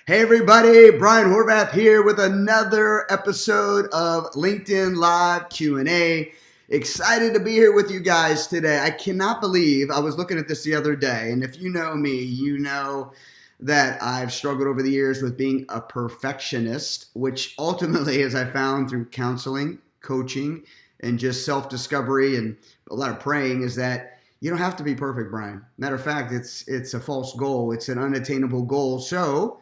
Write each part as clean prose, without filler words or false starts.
Hey everybody, Brian Horvath here with another episode of LinkedIn Live Q&A. Excited to be here with you guys today. I cannot believe I was looking at this the other day, and if you know me, you know that I've struggled over the years with being a perfectionist, which ultimately, as I found through counseling, coaching, and just self-discovery and a lot of praying, is that you don't have to be perfect, Brian. Matter of fact, it's a false goal. It's an unattainable goal. So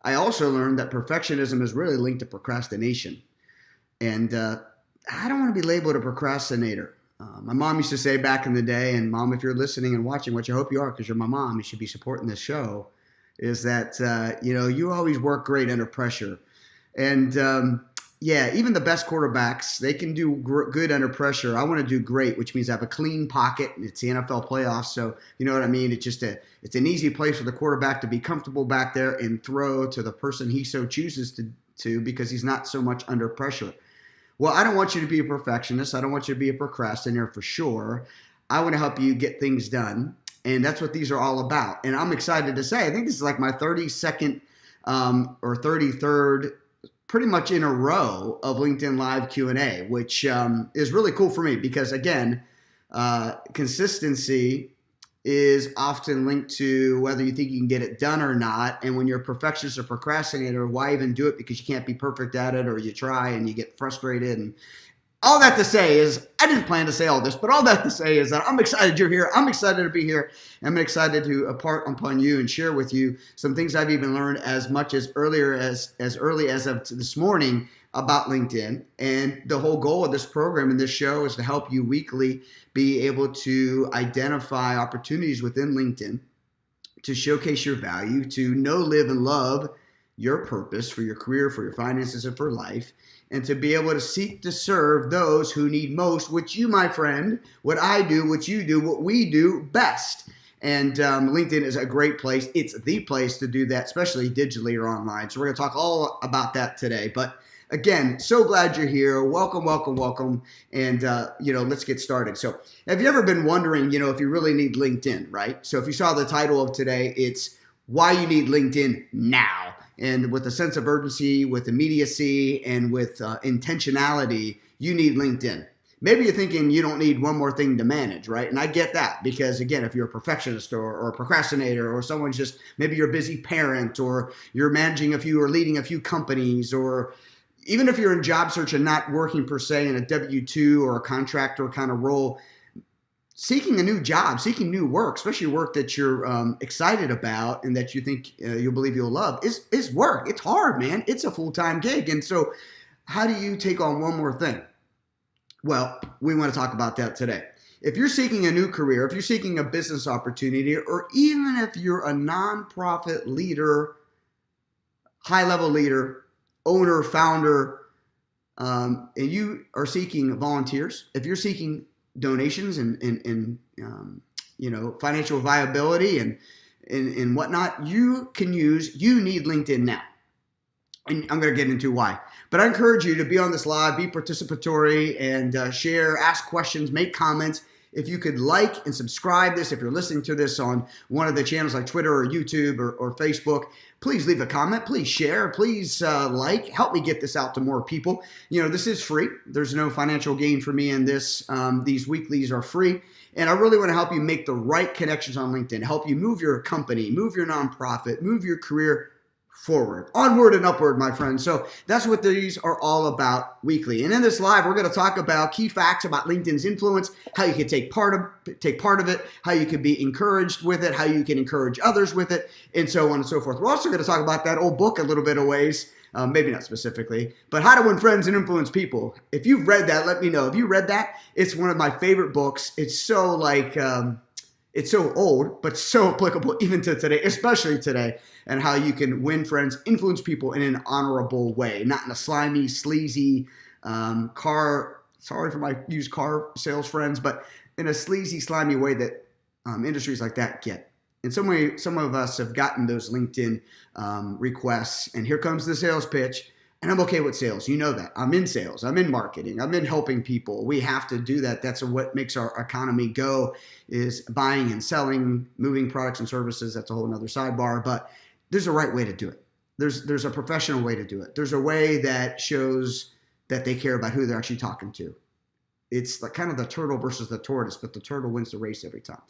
I also learned that perfectionism is really linked to procrastination. And I don't want to be labeled a procrastinator. My mom used to say back in the day, and Mom, if you're listening and watching, which I hope you are because you're my mom, you should be supporting this show, is that, you always work great under pressure. And yeah, even the best quarterbacks, they can do good under pressure. I want to do great, which means I have a clean pocket. It's the NFL playoffs, so you know what I mean. It's an easy place for the quarterback to be comfortable back there and throw to the person he so chooses to because he's not so much under pressure. Well, I don't want you to be a perfectionist. I don't want you to be a procrastinator for sure. I want to help you get things done, and that's what these are all about. And I'm excited to say, I think this is like my 32nd or 33rd pretty much in a row of LinkedIn Live Q&A, which is really cool for me because, again, consistency is often linked to whether you think you can get it done or not. And when you're a perfectionist or procrastinator, why even do it? Because you can't be perfect at it, or you try and you get frustrated. And all that to say is, I didn't plan to say all this, but all that to say is that I'm excited you're here. I'm excited to be here. I'm excited to impart upon you and share with you some things I've even learned as much as early as of this morning about LinkedIn. And the whole goal of this program and this show is to help you weekly be able to identify opportunities within LinkedIn to showcase your value, to know, live, and love your purpose for your career, for your finances, and for life, and to be able to seek to serve those who need most, which you, my friend, what I do, what you do, what we do best. And LinkedIn is a great place. It's the place to do that, especially digitally or online. So we're going to talk all about that today. But again, so glad you're here. Welcome, welcome, welcome. And, let's get started. So have you ever been wondering, if you really need LinkedIn, right? So if you saw the title of today, it's Why You Need LinkedIn Now. And with a sense of urgency, with immediacy, and with intentionality, you need LinkedIn. Maybe you're thinking you don't need one more thing to manage, right? And I get that because, again, if you're a perfectionist or a procrastinator, or someone's just, maybe you're a busy parent, or you're managing a few or leading a few companies, or even if you're in job search and not working per se in a W-2 or a contractor kind of role, seeking a new job, seeking new work, especially work that you're excited about and that you think you'll believe you'll love, is work. It's hard, man. It's a full-time gig. And so how do you take on one more thing? Well, we want to talk about that today. If you're seeking a new career, if you're seeking a business opportunity, or even if you're a nonprofit leader, high-level leader, owner, founder, and you are seeking volunteers, if you're seeking donations and financial viability and whatnot, you need LinkedIn now. And I'm going to get into why. But I encourage you to be on this live, be participatory, and share, ask questions, make comments. If you could like and subscribe this, if you're listening to this on one of the channels like Twitter or YouTube or Facebook, please leave a comment, please share, please help me get this out to more people. This is free. There's no financial gain for me in this. These weeklies are free. And I really want to help you make the right connections on LinkedIn, help you move your company, move your nonprofit, move your career forward, onward and upward, my friends. So that's what these are all about weekly. And in this live, we're going to talk about key facts about LinkedIn's influence, how you can take part of it, how you can be encouraged with it, how you can encourage others with it, and so on and so forth. We're also going to talk about that old book a little bit of ways, maybe not specifically, but How to Win Friends and Influence People. If you've read that, let me know. If you read that, it's one of my favorite books. It's so it's so old, but so applicable even to today, especially today, and how you can win friends, influence people in an honorable way, not in a slimy, sleazy sorry for my used car sales friends, but in a sleazy, slimy way that industries like that get. In some way, some of us have gotten those LinkedIn requests, and here comes the sales pitch. And I'm okay with sales. You know that. I'm in sales. I'm in marketing. I'm in helping people. We have to do that. That's what makes our economy go, is buying and selling, moving products and services. That's a whole nother sidebar. But there's a right way to do it. there's a professional way to do it. There's a way that shows that they care about who they're actually talking to. It's like kind of the turtle versus the tortoise, but the turtle wins the race every time.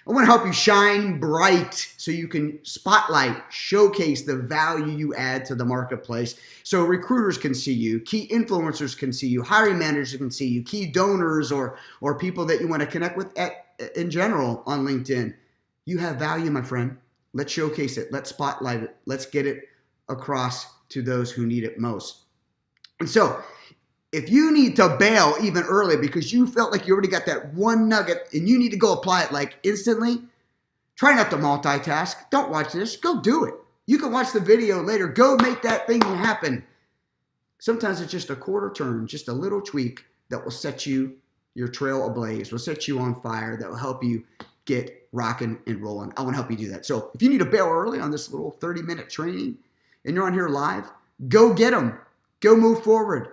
I want to help you shine bright so you can spotlight, showcase the value you add to the marketplace so recruiters can see you, key influencers can see you, hiring managers can see you, key donors or people that you want to connect with in general on LinkedIn. You have value, my friend. Let's showcase it. Let's spotlight it. Let's get it across to those who need it most. And so, if you need to bail even early because you felt like you already got that one nugget and you need to go apply it like instantly, try not to multitask. Don't watch this. Go do it. You can watch the video later. Go make that thing happen. Sometimes it's just a quarter turn, just a little tweak that will set your trail ablaze, will set you on fire, that will help you get rocking and rolling. I want to help you do that. So if you need to bail early on this little 30-minute training and you're on here live, go get them. Go move forward.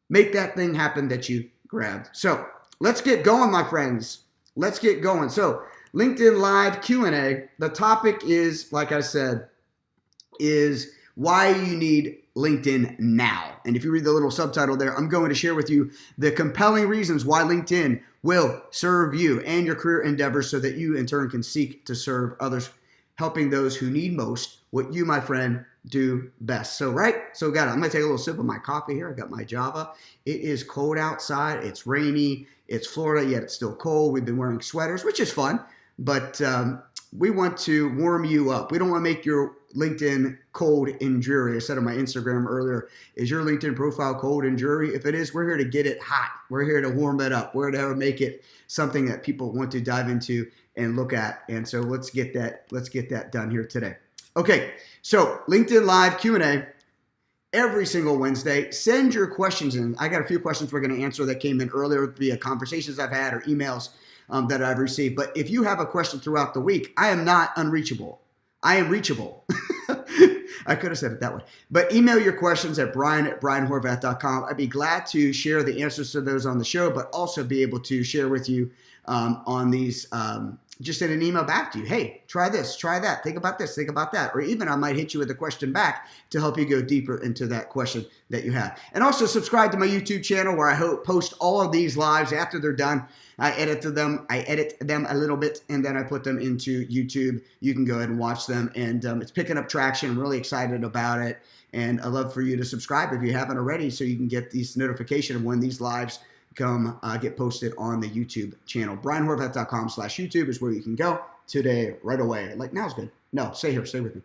Make that thing happen that you grabbed. So let's get going, my friends. Let's get going. So LinkedIn Live Q&A. The topic is, like I said, is why you need LinkedIn now. And if you read the little subtitle there, I'm going to share with you the compelling reasons why LinkedIn will serve you and your career endeavors so that you in turn can seek to serve others, helping those who need most what you, my friend, do best. So I'm going to take a little sip of my coffee here. I got my Java. It is cold outside. It's rainy. It's Florida, yet it's still cold. We've been wearing sweaters, which is fun, but we want to warm you up. We don't want to make your LinkedIn cold and dreary. I said on my Instagram earlier, is your LinkedIn profile cold and dreary? If it is, we're here to get it hot. We're here to warm it up. We're here to make it something that people want to dive into and look at. And so let's get that done here today. Okay, so LinkedIn Live Q&A every single Wednesday. Send your questions in. I got a few questions we're going to answer that came in earlier via conversations I've had or emails that I've received. But if you have a question throughout the week, I am not unreachable. I am reachable. I could have said it that way. But email your questions at brian@brianhorvath.com. I'd be glad to share the answers to those on the show, but also be able to share with you on these just in an email back to you. Hey, try this, try that, think about this, think about that. Or even I might hit you with a question back to help you go deeper into that question that you have. And also subscribe to my YouTube channel where I post all of these lives after they're done. I edit them a little bit, and then I put them into YouTube. You can go ahead and watch them, and it's picking up traction. I'm really excited about it, and I'd love for you to subscribe if you haven't already so you can get these notifications when these lives get posted on the YouTube channel. brianhorvath.com/YouTube is where you can go today, right away. Like, now's good. No, stay here. Stay with me.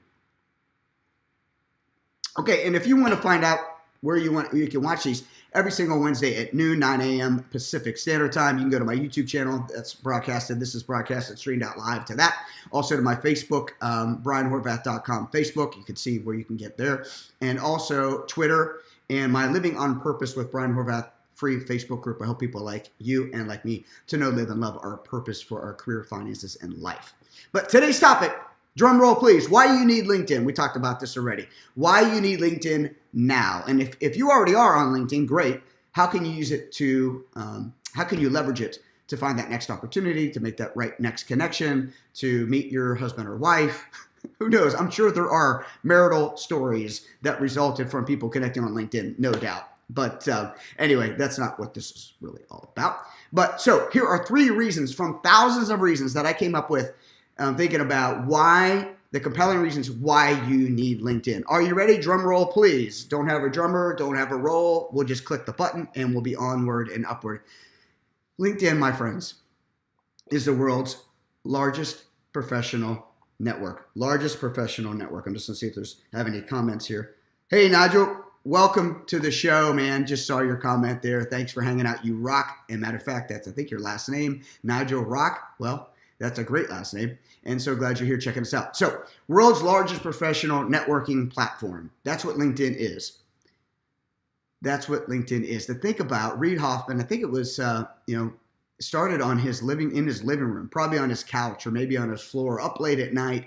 Okay, and if you want to find out where you can watch these every single Wednesday at noon, 9 a.m. Pacific Standard Time. You can go to my YouTube channel. That's broadcasted. This is broadcasted, streamed out live to that. Also to my Facebook, brianhorvath.com Facebook. You can see where you can get there. And also Twitter and my Living on Purpose with Brian Horvath free Facebook group. I help people like you and like me to know, live, and love our purpose for our career, finances, and life. But today's topic, drum roll please, why you need LinkedIn. We talked about this already. Why you need LinkedIn now. And if you already are on LinkedIn, great. How can you use it to, how can you leverage it to find that next opportunity, to make that right next connection, to meet your husband or wife? Who knows? I'm sure there are marital stories that resulted from people connecting on LinkedIn, no doubt. But anyway, that's not what this is really all about. But so here are 3 reasons from thousands of reasons that I came up with thinking about the compelling reasons why you need LinkedIn. Are you ready? Drum roll, please. Don't have a drummer, don't have a roll. We'll just click the button and we'll be onward and upward. LinkedIn, my friends, is the world's largest professional network. Largest professional network. I'm just going to see if I have any comments here. Hey, Nigel. Welcome to the show, man. Just saw your comment there. Thanks for hanging out. You rock. And matter of fact, that's, I think, your last name, Nigel Rock. Well, that's a great last name. And so glad you're here checking us out. So, world's largest professional networking platform. That's what LinkedIn is. That's what LinkedIn is. To think about, Reid Hoffman, I think it was, started in his living room, probably on his couch or maybe on his floor, up late at night,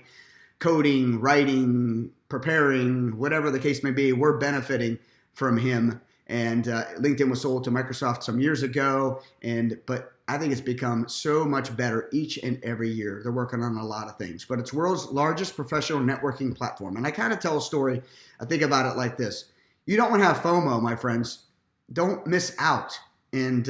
coding, writing, preparing, whatever the case may be. We're benefiting from him. And LinkedIn was sold to Microsoft some years ago. But I think it's become so much better each and every year. They're working on a lot of things, but it's world's largest professional networking platform. And I kind of tell a story. I think about it like this. You don't want to have FOMO, my friends. Don't miss out. And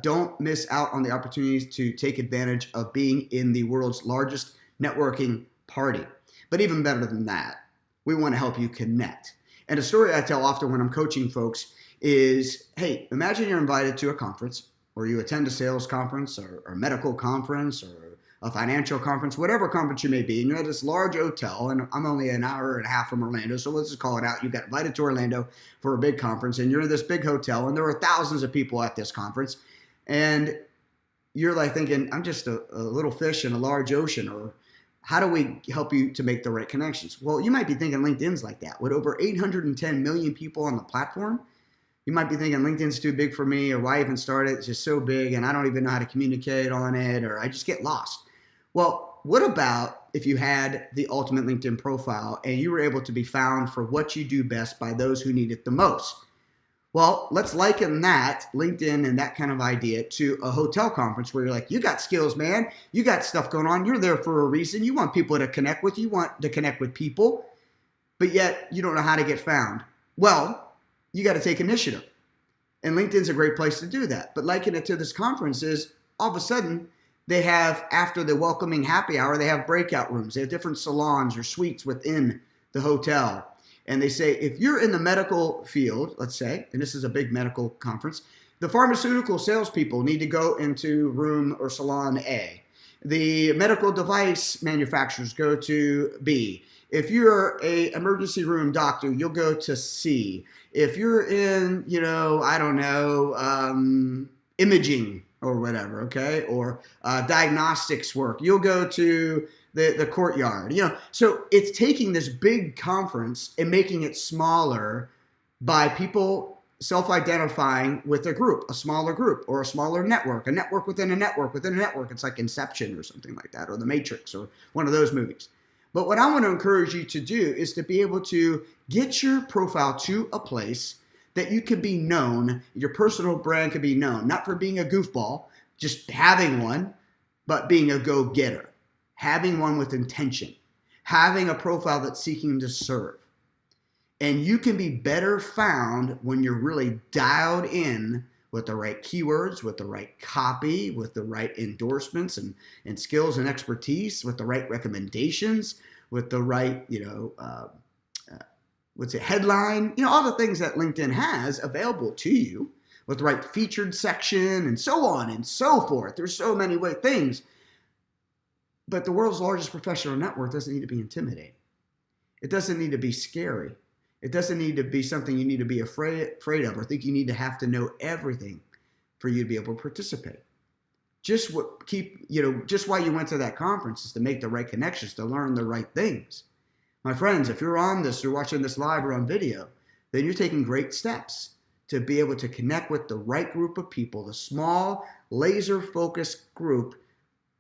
don't miss out on the opportunities to take advantage of being in the world's largest networking party. But even better than that, we want to help you connect. And a story I tell often when I'm coaching folks is, hey, imagine you're invited to a conference, or you attend a sales conference or a medical conference or a financial conference, whatever conference you may be, and you're at this large hotel, and I'm only an hour and a half from Orlando, so let's just call it out. You got invited to Orlando for a big conference, and you're in this big hotel, and there are thousands of people at this conference, and you're like thinking, I'm just a little fish in a large ocean, or how do we help you to make the right connections? Well, you might be thinking LinkedIn's like that. With over 810 million people on the platform, you might be thinking LinkedIn's too big for me, or why even start it? It's just so big and I don't even know how to communicate on it, or I just get lost. Well, what about if you had the ultimate LinkedIn profile and you were able to be found for what you do best by those who need it the most? Well, let's liken that, LinkedIn and that kind of idea, to a hotel conference where you're like, you got skills, man. You got stuff going on. You're there for a reason. You want people to connect with you. You want to connect with people, but yet you don't know how to get found. Well, you got to take initiative. And LinkedIn's a great place to do that. But liken it to this conference is all of a sudden they have, after the welcoming happy hour, they have breakout rooms. They have different salons or suites within the hotel. And they say, if you're in the medical field, let's say, and this is a big medical conference, the pharmaceutical salespeople need to go into room or salon A. The medical device manufacturers go to B. If you're a emergency room doctor, you'll go to C. If you're in, imaging or whatever, okay, or diagnostics work, you'll go to the courtyard. So it's taking this big conference and making it smaller by people self-identifying with a group, a smaller group, or a smaller network, a network within a network within a network. It's like Inception or something like that, or The Matrix, or one of those movies. But what I want to encourage you to do is to be able to get your profile to a place that you can be known, your personal brand can be known, not for being a goofball, just having one, but being a go-getter, having one with intention, having a profile that's seeking to serve. And you can be better found when you're really dialed in with the right keywords, with the right copy, with the right endorsements and skills and expertise, with the right recommendations, with the right, headline, all the things that LinkedIn has available to you, with the right featured section and so on and so forth. There's so many things. But the world's largest professional network doesn't need to be intimidating. It doesn't need to be scary. It doesn't need to be something you need to be afraid of or think you need to have to know everything for you to be able to participate. Just why you went to that conference is to make the right connections, to learn the right things. My friends, if you're on this, you're watching this live or on video, then you're taking great steps to be able to connect with the right group of people, the small, laser-focused group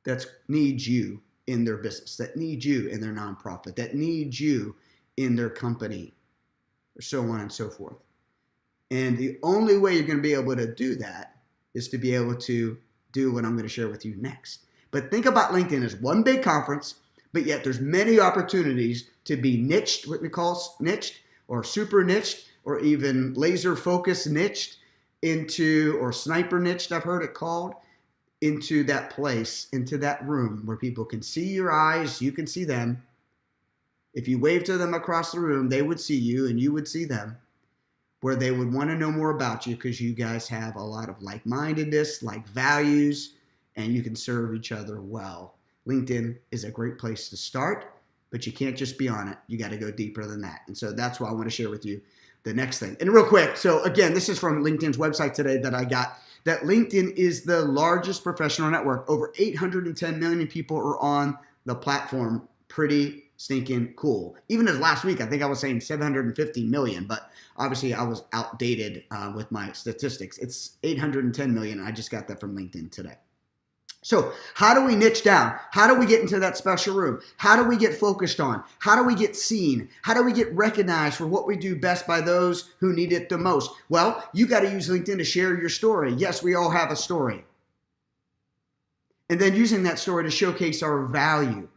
that needs you in their business, that needs you in their nonprofit, that needs you in their company, or so on and so forth. And the only way you're going to be able to do that is to be able to do what I'm going to share with you next. But think about LinkedIn as one big conference, but yet there's many opportunities to be niched, what we call niched, or super niched, or even laser focused niched into, or sniper niched, I've heard it called, into that place, into that room where people can see your eyes, you can see them. If you wave to them across the room, they would see you and you would see them, where they would want to know more about you because you guys have a lot of like-mindedness, like values, and you can serve each other well. LinkedIn is a great place to start, but you can't just be on it. You got to go deeper than that. And so that's why I want to share with you the next thing. And real quick, so again, this is from LinkedIn's website today that I got, that LinkedIn is the largest professional network. Over 810 million people are on the platform. Pretty stinking cool. Even as last week, I think I was saying 750 million, but obviously I was outdated with my statistics. It's 810 million. I just got that from LinkedIn today. So how do we niche down? How do we get into that special room? How do we get focused on? How do we get seen? How do we get recognized for what we do best by those who need it the most? Well, you got to use LinkedIn to share your story. Yes, we all have a story. and then using that story to showcase our value.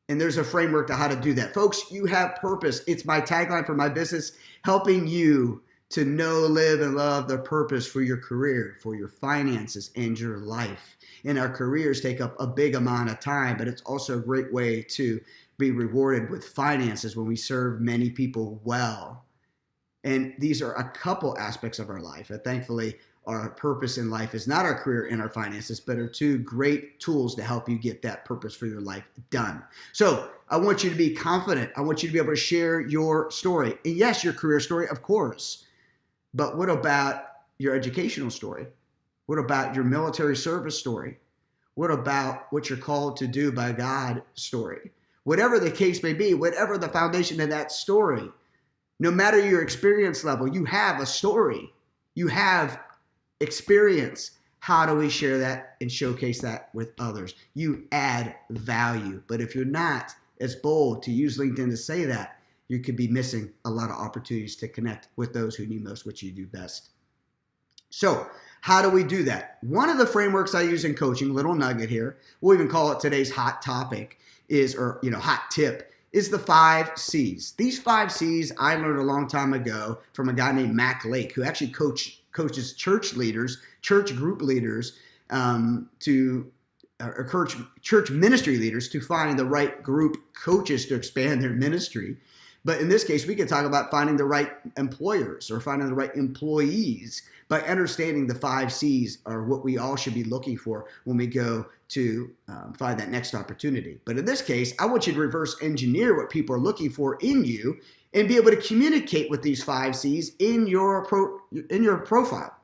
And there's a framework to how to do that. Folks, you have purpose. It's my tagline for my business, helping you to know, live, and love the purpose for your career, for your finances, and your life. And our careers take up a big amount of time, but it's also a great way to be rewarded with finances when we serve many people well. And these are a couple aspects of our life. And thankfully, our purpose in life is not our career and our finances, but are two great tools to help you get that purpose for your life done. So I want you to be confident. I want you to be able to share your story. And yes, your career story, of course. But what about your educational story? What about your military service story? What about what you're called to do by God story? Whatever the case may be, whatever the foundation of that story, no matter your experience level, you have a story. You have experience. How do we share that and showcase that with others? You add value. But if you're not as bold to use LinkedIn to say that, you could be missing a lot of opportunities to connect with those who need most what you do best. So how do we do that? One of the frameworks I use in coaching, little nugget here, we'll even call it today's hot topic, hot tip, is the 5 C's. These 5 C's I learned a long time ago from a guy named Mac Lake, who actually coaches church leaders, church group leaders, church ministry leaders to find the right group coaches to expand their ministry. But in this case, we could talk about finding the right employers or finding the right employees by understanding the 5 C's are what we all should be looking for when we go to find that next opportunity. But in this case, I want you to reverse engineer what people are looking for in you and be able to communicate with these 5 C's in your profile,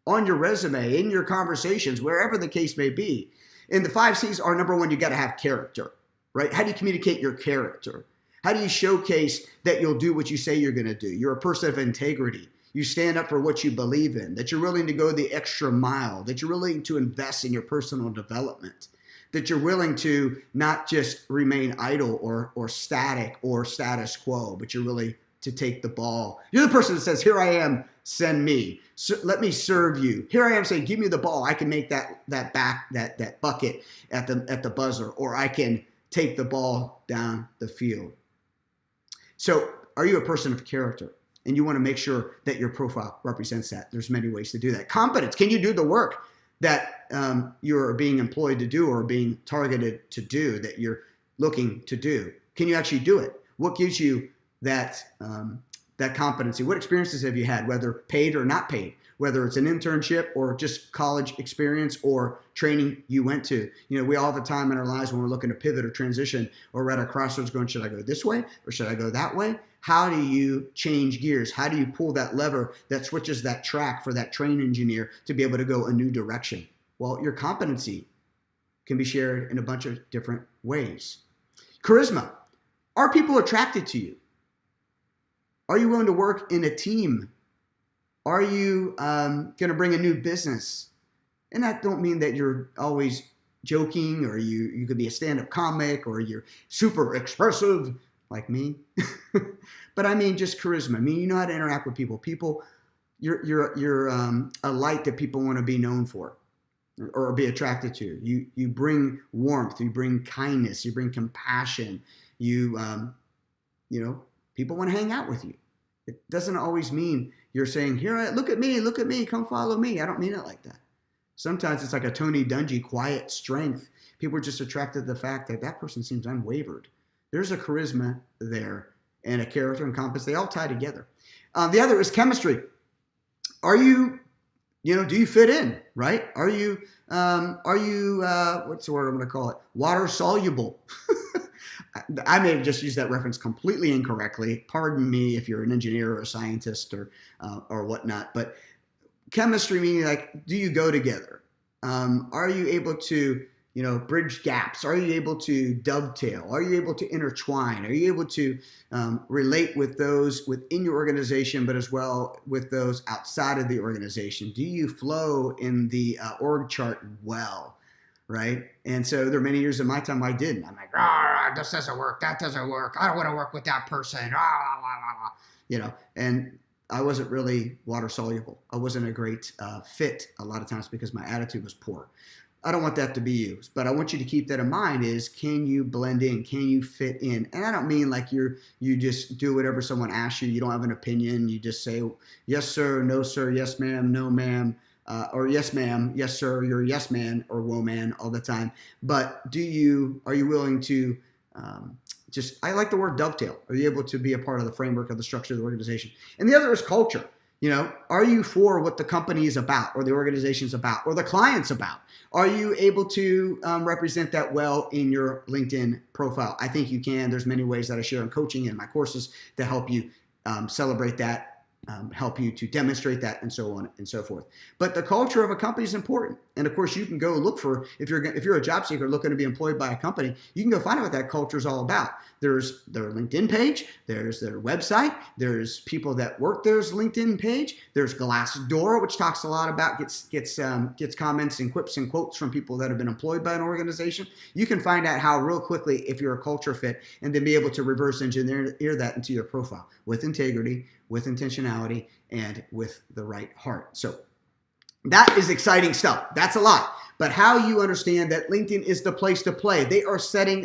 on your resume, in your conversations, wherever the case may be. And the 5 C's are, number one, you got to have character, right? How do you communicate your character? How do you showcase that you'll do what you say you're going to do? You're a person of integrity. You stand up for what you believe in, that you're willing to go the extra mile, that you're willing to invest in your personal development, that you're willing to not just remain idle or static or status quo, but you're willing to take the ball. You're the person that says, here I am, send me. So let me serve you. Here I am saying, give me the ball. I can make that bucket at the buzzer, or I can take the ball down the field. So are you a person of character? And you want to make sure that your profile represents that. There's many ways to do that. Competence. Can you do the work that you're being employed to do or being targeted to do, that you're looking to do? Can you actually do it? What gives you that competency? What experiences have you had, whether paid or not paid? Whether it's an internship or just college experience or training you went to. We all have the time in our lives when we're looking to pivot or transition, or we're at a crossroads going, should I go this way or should I go that way? How do you change gears? How do you pull that lever that switches that track for that train engineer to be able to go a new direction? Well, your competency can be shared in a bunch of different ways. Charisma. Are people attracted to you? Are you willing to work in a team? Are you going to bring a new business? And that don't mean that you're always joking, or you could be a stand-up comic, or you're super expressive like me. But I mean just charisma. I mean, you know how to interact with people. You're a light that people want to be known for or be attracted to. You bring warmth. You bring kindness. You bring compassion. People want to hang out with you. It doesn't always mean you're saying, here, look at me, come follow me. I don't mean it like that. Sometimes it's like a Tony Dungy quiet strength. People are just attracted to the fact that that person seems unwavered. There's a charisma there and a character and competence. They all tie together. The other is chemistry. Are you, do you fit in, right? Are you, what's the word I'm going to call it? Water soluble. I may have just used that reference completely incorrectly. Pardon me if you're an engineer or a scientist or whatnot. But chemistry meaning, like, do you go together? Are you able to, bridge gaps? Are you able to dovetail? Are you able to intertwine? Are you able to relate with those within your organization, but as well with those outside of the organization? Do you flow in the org chart well? Right? And so there are many years of my time I didn't. I'm like, this doesn't work. That doesn't work. I don't want to work with that person. And I wasn't really water soluble. I wasn't a great fit a lot of times because my attitude was poor. I don't want that to be you, but I want you to keep that in mind is, can you blend in? Can you fit in? And I don't mean like you just do whatever someone asks you. You don't have an opinion. You just say, yes, sir, no, sir, yes, ma'am, no, ma'am, or yes, ma'am, yes, sir, you're a yes man or whoa man all the time. But are you willing to I like the word dovetail. Are you able to be a part of the framework of the structure of the organization? And the other is culture. Are you for what the company is about or the organization is about or the client's about? Are you able to represent that well in your LinkedIn profile? I think you can. There's many ways that I share in coaching and my courses to help you celebrate that, help you to demonstrate that, and so on and so forth. But the culture of a company is important. And of course, you can go look for, if you're a job seeker looking to be employed by a company, you can go find out what that culture is all about. There's their LinkedIn page, there's their website, there's people that work there's LinkedIn page, there's Glassdoor, which talks a lot about, gets comments and quips and quotes from people that have been employed by an organization. You can find out how real quickly if you're a culture fit, and then be able to reverse engineer that into your profile with integrity, with intentionality, and with the right heart. So that is exciting stuff. That's a lot. But how you understand that LinkedIn is the place to play. They are setting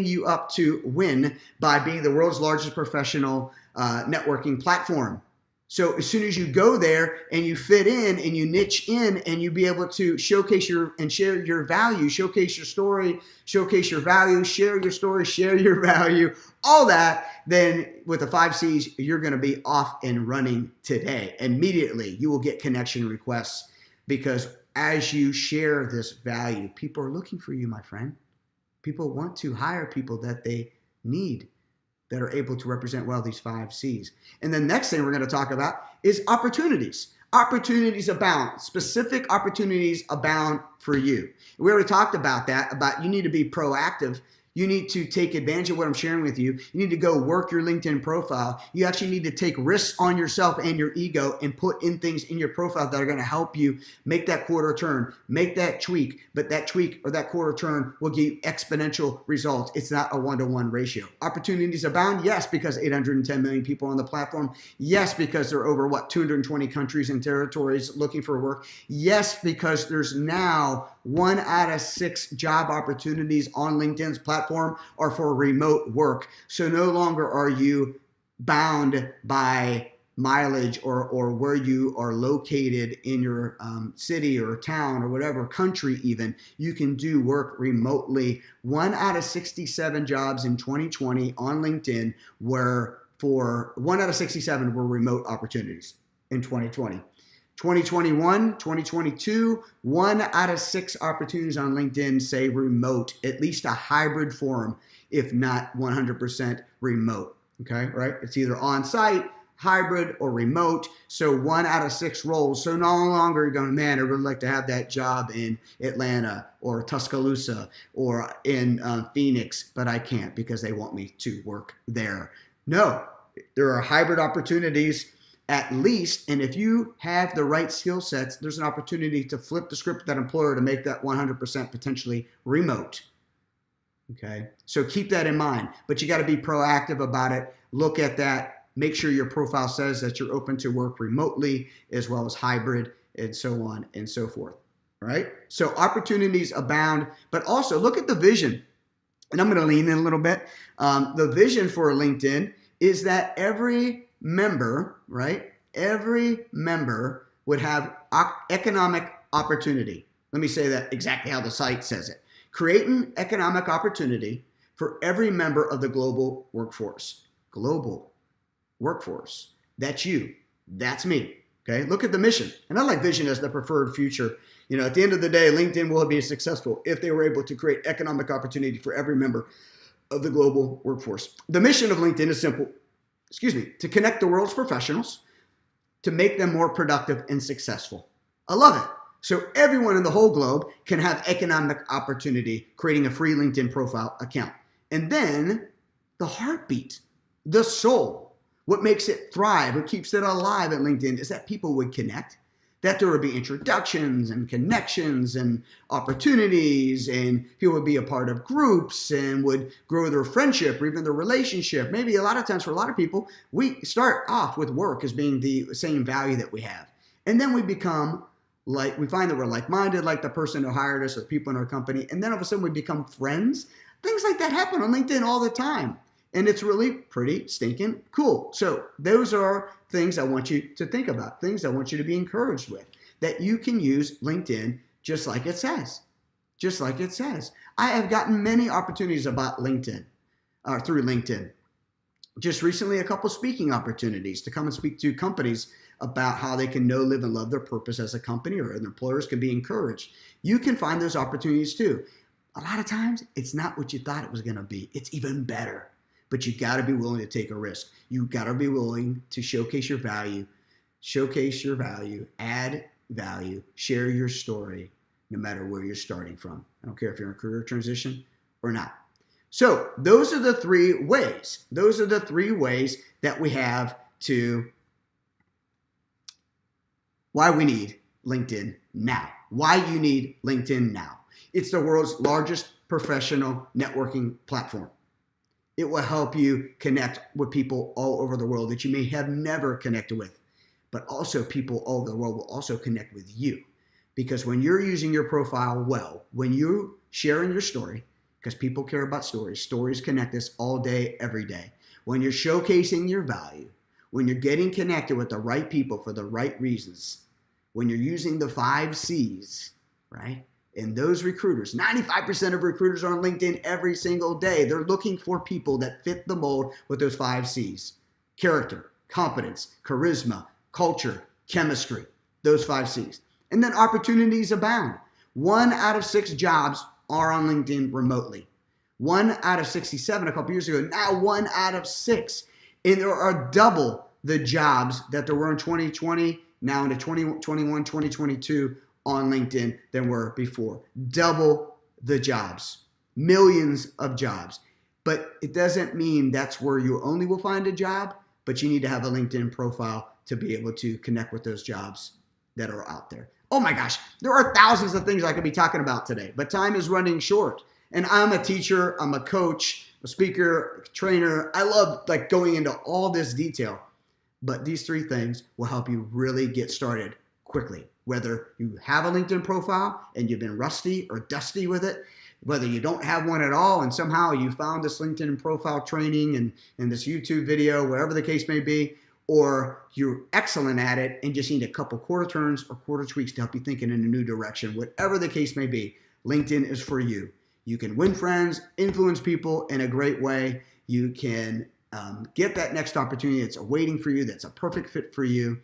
you up to win by being the world's largest professional networking platform. So as soon as you go there and you fit in and you niche in and you be able to showcase and share your value, showcase your story, showcase your value, share your story, share your value, all that, then with the 5 C's, you're going to be off and running today. Immediately, you will get connection requests because as you share this value, people are looking for you, my friend. People want to hire people that they need, that are able to represent well these 5 C's. And the next thing we're going to talk about is opportunities. Opportunities abound. Specific opportunities abound for you. We already talked about that, about you need to be proactive. You need to take advantage of what I'm sharing with you. You need to go work your LinkedIn profile. You actually need to take risks on yourself and your ego and put in things in your profile that are going to help you make that quarter turn, make that tweak. But that tweak or that quarter turn will give you exponential results. It's not a 1-to-1 ratio. Opportunities abound, yes, because 810 million people on the platform. Yes, because there are over 220 countries and territories looking for work. Yes, because there's now 1 out of 6 job opportunities on LinkedIn's platform are for remote work. So no longer are you bound by mileage or where you are located in your city or town or whatever country even. You can do work remotely. 1 out of 67 jobs in 2020 on LinkedIn were 1 out of 67 were remote opportunities in 2020. 2021, 2022, 1 out of 6 opportunities on LinkedIn say remote, at least a hybrid form, if not 100% remote. Okay, right? It's either on-site, hybrid, or remote. So 1 out of 6 roles. So no longer you're going, man, I would like to have that job in Atlanta or Tuscaloosa or in Phoenix, but I can't because they want me to work there. No, there are hybrid opportunities at least, and if you have the right skill sets, there's an opportunity to flip the script of that employer to make that 100% potentially remote. Okay, so keep that in mind, but you got to be proactive about it. Look at that. Make sure your profile says that you're open to work remotely as well as hybrid and so on and so forth. All right, so opportunities abound, but also look at the vision. And I'm going to lean in a little bit. The vision for LinkedIn is that every member, right? Every member would have economic opportunity. Let me say that exactly how the site says it. Create an economic opportunity for every member of the global workforce. Global workforce. That's you. That's me. Okay. Look at the mission. And I like vision as the preferred future. At the end of the day, LinkedIn will be successful if they were able to create economic opportunity for every member of the global workforce. The mission of LinkedIn is simple. To connect the world's professionals, to make them more productive and successful. I love it. So everyone in the whole globe can have economic opportunity creating a free LinkedIn profile account. And then the heartbeat, the soul, what makes it thrive, what keeps it alive at LinkedIn is that people would connect, that there would be introductions and connections and opportunities, and people would be a part of groups and would grow their friendship or even their relationship. Maybe a lot of times for a lot of people, we start off with work as being the same value that we have. And then we become like we find that we're like-minded, like the person who hired us or people in our company, and then all of a sudden we become friends. Things like that happen on LinkedIn all the time. And it's really pretty stinking cool. So those are things I want you to think about, things I want you to be encouraged with, that you can use LinkedIn just like it says. Just like it says. I have gotten many opportunities about LinkedIn, through LinkedIn. Just recently, a couple speaking opportunities to come and speak to companies about how they can know, live, and love their purpose as a company, or their employers can be encouraged. You can find those opportunities too. A lot of times, it's not what you thought it was going to be. It's even better. But you got to be willing to take a risk. You got to be willing to showcase your value, add value, share your story, no matter where you're starting from. I don't care if you're in a career transition or not. So those are the three ways. Those are the three ways that we have to why we need LinkedIn now. Why you need LinkedIn now. It's the world's largest professional networking platform. It will help you connect with people all over the world that you may have never connected with, but also people all over the world will also connect with you. Because when you're using your profile well, when you're sharing your story, because people care about stories, stories connect us all day, every day. When you're showcasing your value, when you're getting connected with the right people for the right reasons, when you're using the 5 C's, right? And those recruiters, 95% of recruiters are on LinkedIn every single day. They're looking for people that fit the mold with those 5 C's. Character, competence, charisma, culture, chemistry, those 5 C's. And then opportunities abound. 1 out of 6 jobs are on LinkedIn remotely. 1 out of 67 a couple years ago, now 1 out of 6. And there are double the jobs that there were in 2020, now into 2021, 2022, on LinkedIn than were before. Double the jobs. Millions of jobs. But it doesn't mean that's where you only will find a job, but you need to have a LinkedIn profile to be able to connect with those jobs that are out there. Oh my gosh, there are thousands of things I could be talking about today, but time is running short. And I'm a teacher, I'm a coach, a speaker, a trainer. I love going into all this detail, but these 3 things will help you really get started quickly. Whether you have a LinkedIn profile and you've been rusty or dusty with it, whether you don't have one at all and somehow you found this LinkedIn profile training and this YouTube video, wherever the case may be, or you're excellent at it and just need a couple quarter turns or quarter tweaks to help you think in a new direction, whatever the case may be, LinkedIn is for you. You can win friends, influence people in a great way. You can get that next opportunity that's waiting for you, that's a perfect fit for you,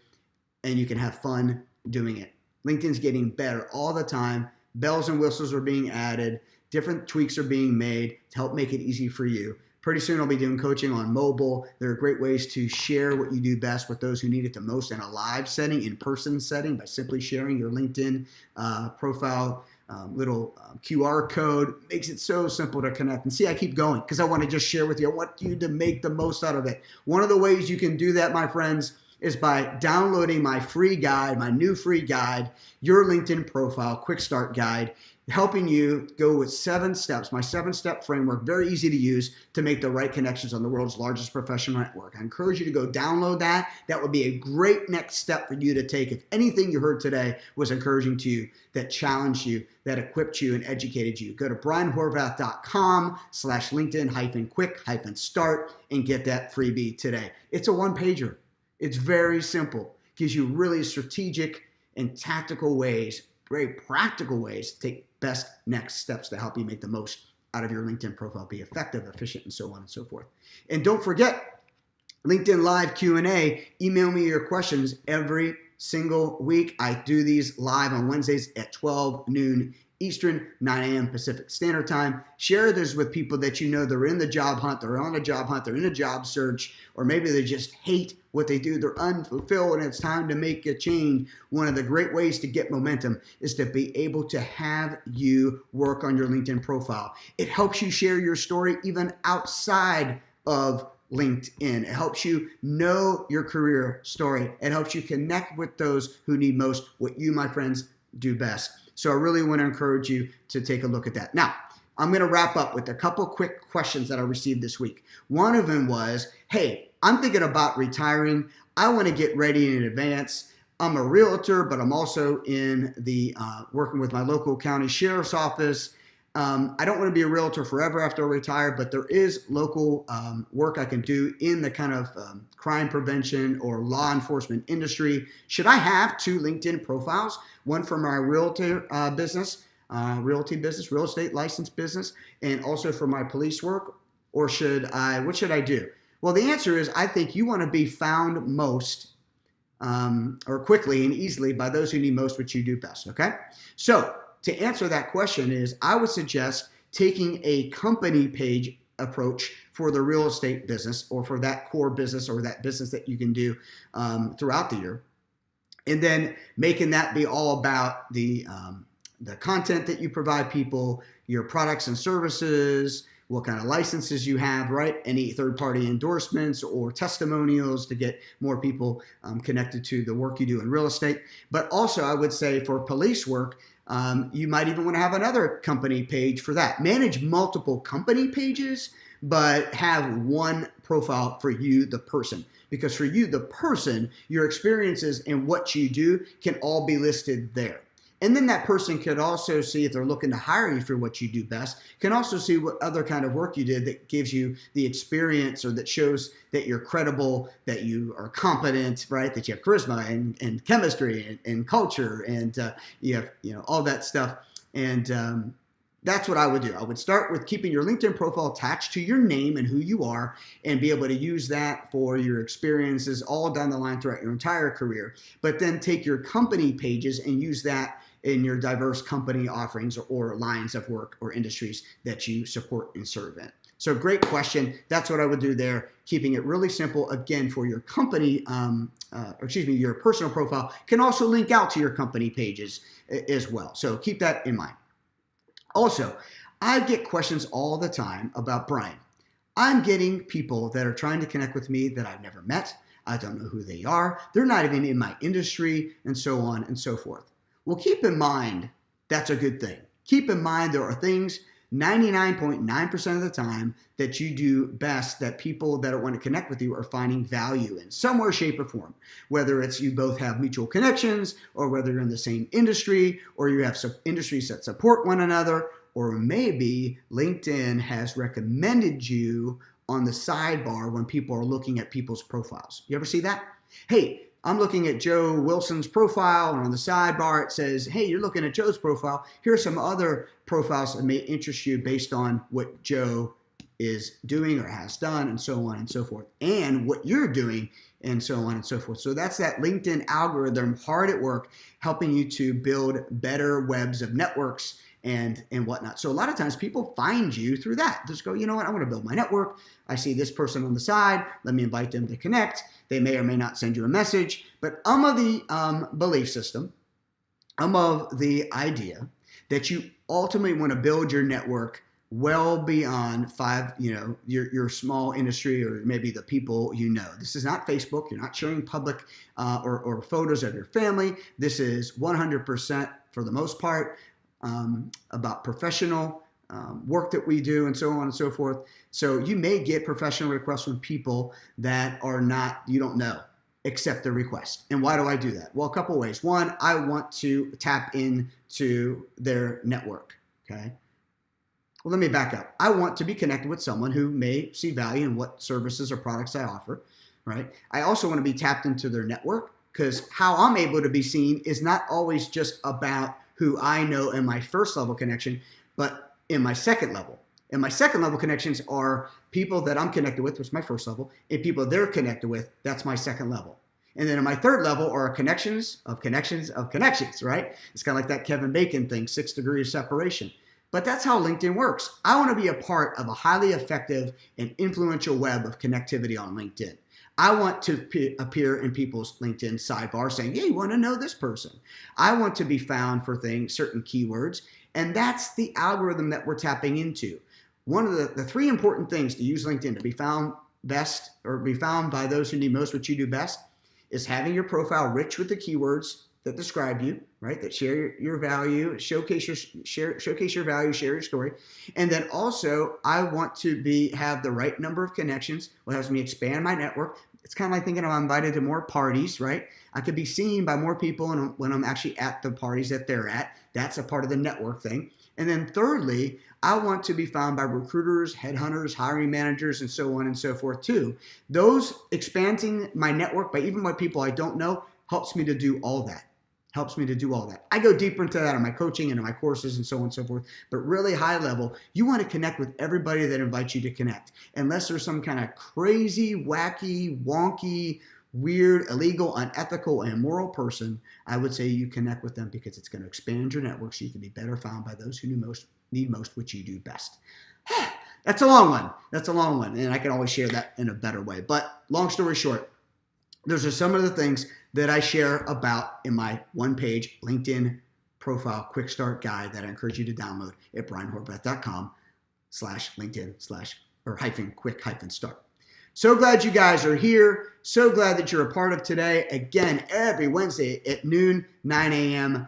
and you can have fun doing it. LinkedIn's getting better all the time. Bells and whistles are being added. Different tweaks are being made to help make it easy for you. Pretty soon I'll be doing coaching on mobile. There are great ways to share what you do best with those who need it the most in a live setting, in-person setting, by simply sharing your LinkedIn profile little QR code. Makes it so simple to connect. And see, I keep going because I want to just share with you. I want you to make the most out of it. One of the ways you can do that, my friends, is by downloading my free guide, my new free guide, Your LinkedIn Profile Quick Start Guide, helping you go with 7 steps, my 7-step framework, very easy to use to make the right connections on the world's largest professional network. I encourage you to go download that. That would be a great next step for you to take. If anything you heard today was encouraging to you, that challenged you, that equipped you and educated you, go to brianhorvath.com/LinkedIn-quick-start and get that freebie today. It's a 1-pager. It's very simple. Gives you really strategic and tactical ways, very practical ways to take best next steps to help you make the most out of your LinkedIn profile, be effective, efficient, and so on and so forth. And don't forget, LinkedIn Live Q&A. Email me your questions every single week. I do these live on Wednesdays at 12 noon Eastern, 9 a.m. Pacific Standard Time. Share this with people that you know they're in the job hunt, they're on a job hunt, they're in a job search, or maybe they just hate what they do, they're unfulfilled, and it's time to make a change. One of the great ways to get momentum is to be able to have you work on your LinkedIn profile. It helps you share your story even outside of LinkedIn. It helps you know your career story. It helps you connect with those who need most what you, my friends, do best. So I really want to encourage you to take a look at that. Now, I'm going to wrap up with a couple quick questions that I received this week. One of them was, hey, I'm thinking about retiring. I want to get ready in advance. I'm a realtor, but I'm also in the working with my local county sheriff's office. I don't want to be a realtor forever after I retire, but there is local work I can do in the kind of crime prevention or law enforcement industry. Should I have two LinkedIn profiles, one for my realty business, real estate license business, and also for my police work? Or what should I do? Well, the answer is I think you want to be found most or quickly and easily by those who need most what you do best, okay? So to answer that question is I would suggest taking a company page approach for the real estate business or for that core business or that business that you can do throughout the year. And then making that be all about the content that you provide people, your products and services, what kind of licenses you have, right? Any third-party endorsements or testimonials to get more people connected to the work you do in real estate. But also, I would say for police work, you might even want to have another company page for that. Manage multiple company pages, but have one profile for you, the person. Because for you, the person, your experiences and what you do can all be listed there. And then that person could also see, if they're looking to hire you for what you do best, can also see what other kind of work you did that gives you the experience or that shows that you're credible, that you are competent, right? That you have charisma and chemistry and culture and you have all that stuff. And that's what I would do. I would start with keeping your LinkedIn profile attached to your name and who you are and be able to use that for your experiences all down the line throughout your entire career. But then take your company pages and use that in your diverse company offerings or lines of work or industries that you support and serve in. So great question. That's what I would do there, keeping it really simple. Again, for your company, your personal profile can also link out to your company pages as well. So keep that in mind. Also, I get questions all the time about Brian. I'm getting people that are trying to connect with me that I've never met. I don't know who they are. They're not even in my industry, and so on and so forth. Well, keep in mind, that's a good thing. Keep in mind there are things 99.9% of the time that you do best that people that want to connect with you are finding value in some way, shape, or form. Whether it's you both have mutual connections or whether you're in the same industry or you have some industries that support one another, or maybe LinkedIn has recommended you on the sidebar when people are looking at people's profiles. You ever see that? Hey, I'm looking at Joe Wilson's profile, and on the sidebar it says, hey, you're looking at Joe's profile. Here are some other profiles that may interest you based on what Joe is doing or has done, and so on and so forth, and what you're doing, and so on and so forth. So that's that LinkedIn algorithm hard at work, helping you to build better webs of networks and whatnot. So a lot of times people find you through that. Just go, you know what, I want to build my network. I see this person on the side. Let me invite them to connect. They may or may not send you a message, but I'm of the belief system, I'm of the idea that you ultimately want to build your network well beyond your small industry or maybe the people you know. This is not Facebook. You're not sharing public or photos of your family. This is 100% for the most part about professional work that we do and so on and so forth. So you may get professional requests from people that are not, you don't know, accept the request. And why do I do that? Well, a couple ways. One, I want to tap into their network, okay? Well, let me back up. I want to be connected with someone who may see value in what services or products I offer, right? I also want to be tapped into their network because how I'm able to be seen is not always just about who I know in my first level connection, but in my second level. And my second level connections are people that I'm connected with, which is my first level, and people they're connected with, that's my second level. And then in my third level are connections of connections of connections, right? It's kind of like that Kevin Bacon thing, 6 degrees of separation. But that's how LinkedIn works. I want to be a part of a highly effective and influential web of connectivity on LinkedIn. I want to appear in people's LinkedIn sidebar saying, hey, you want to know this person? I want to be found for certain keywords, and that's the algorithm that we're tapping into. One of the 3 important things to use LinkedIn to be found best or be found by those who need most what you do best is having your profile rich with the keywords that describe you, right? That share your value, showcase your value, share your story. And then also I want to have the right number of connections, which helps me expand my network. It's kind of like thinking I'm invited to more parties, right? I could be seen by more people when I'm actually at the parties that they're at. That's a part of the network thing. And then thirdly, I want to be found by recruiters, headhunters, hiring managers, and so on and so forth too. Those expanding my network by even by people I don't know helps me to do all that. I go deeper into that in my coaching and in my courses and so on and so forth. But really high level, you want to connect with everybody that invites you to connect. Unless there's some kind of crazy, wacky, wonky, weird, illegal, unethical, and immoral person, I would say you connect with them because it's going to expand your network so you can be better found by those who need most, which you do best. That's a long one. And I can always share that in a better way. But long story short, those are some of the things that I share about in my one-page LinkedIn profile quick start guide that I encourage you to download at brianhorvath.com/LinkedIn/quick-start. So glad you guys are here. So glad that you're a part of today. Again, every Wednesday at noon, 9 a.m.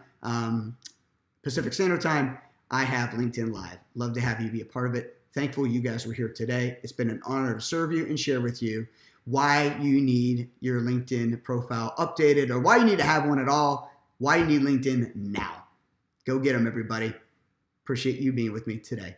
Pacific Standard Time, I have LinkedIn Live. Love to have you be a part of it. Thankful you guys were here today. It's been an honor to serve you and share with you why you need your LinkedIn profile updated or why you need to have one at all, why you need LinkedIn now. Go get them, everybody. Appreciate you being with me today.